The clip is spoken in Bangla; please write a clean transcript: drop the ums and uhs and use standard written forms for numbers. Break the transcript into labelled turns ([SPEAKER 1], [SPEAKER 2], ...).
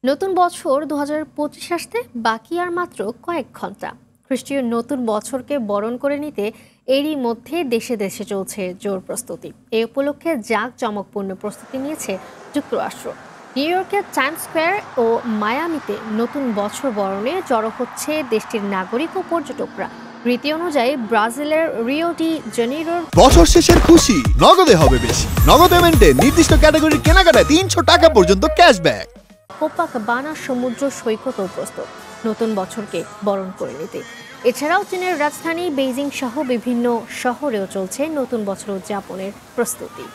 [SPEAKER 1] নতুন বছর ২০২৫ আসতে বাকি আর মাত্র কয়েক ঘন্টা। খ্রিস্টীয় নতুন বছরকে বরণ করে নিতে এরই মধ্যে দেশে দেশে চলছে জোর প্রস্তুতি। এই উপলক্ষে জাঁকজমকপূর্ণ প্রস্তুতি নিয়েছে যুক্তরাষ্ট্র। নিউ ইয়র্কের টাইমস স্কোয়ার ও মায়ামিতে নতুন বছর বরণে জড়ো হচ্ছে দেশটির নাগরিক ও পর্যটকরা। রীতি অনুযায়ী ব্রাজিলের রিও ডি জেনিরোর
[SPEAKER 2] বছর শেষের খুশি নগদে হবে বেশি। নগদ পেমেন্টে নির্দিষ্ট ক্যাটাগরির কেনাকাটায় ৩০০ টাকা পর্যন্ত ক্যাশব্যাক।
[SPEAKER 1] কোপাকবানা সমুদ্র সৈকতও প্রস্তুত নতুন বছরকে বরণ করে নিতে। এছাড়াও চীনের রাজধানী বেইজিং সহ বিভিন্ন শহরেও চলছে নতুন বছর উদযাপনের প্রস্তুতি।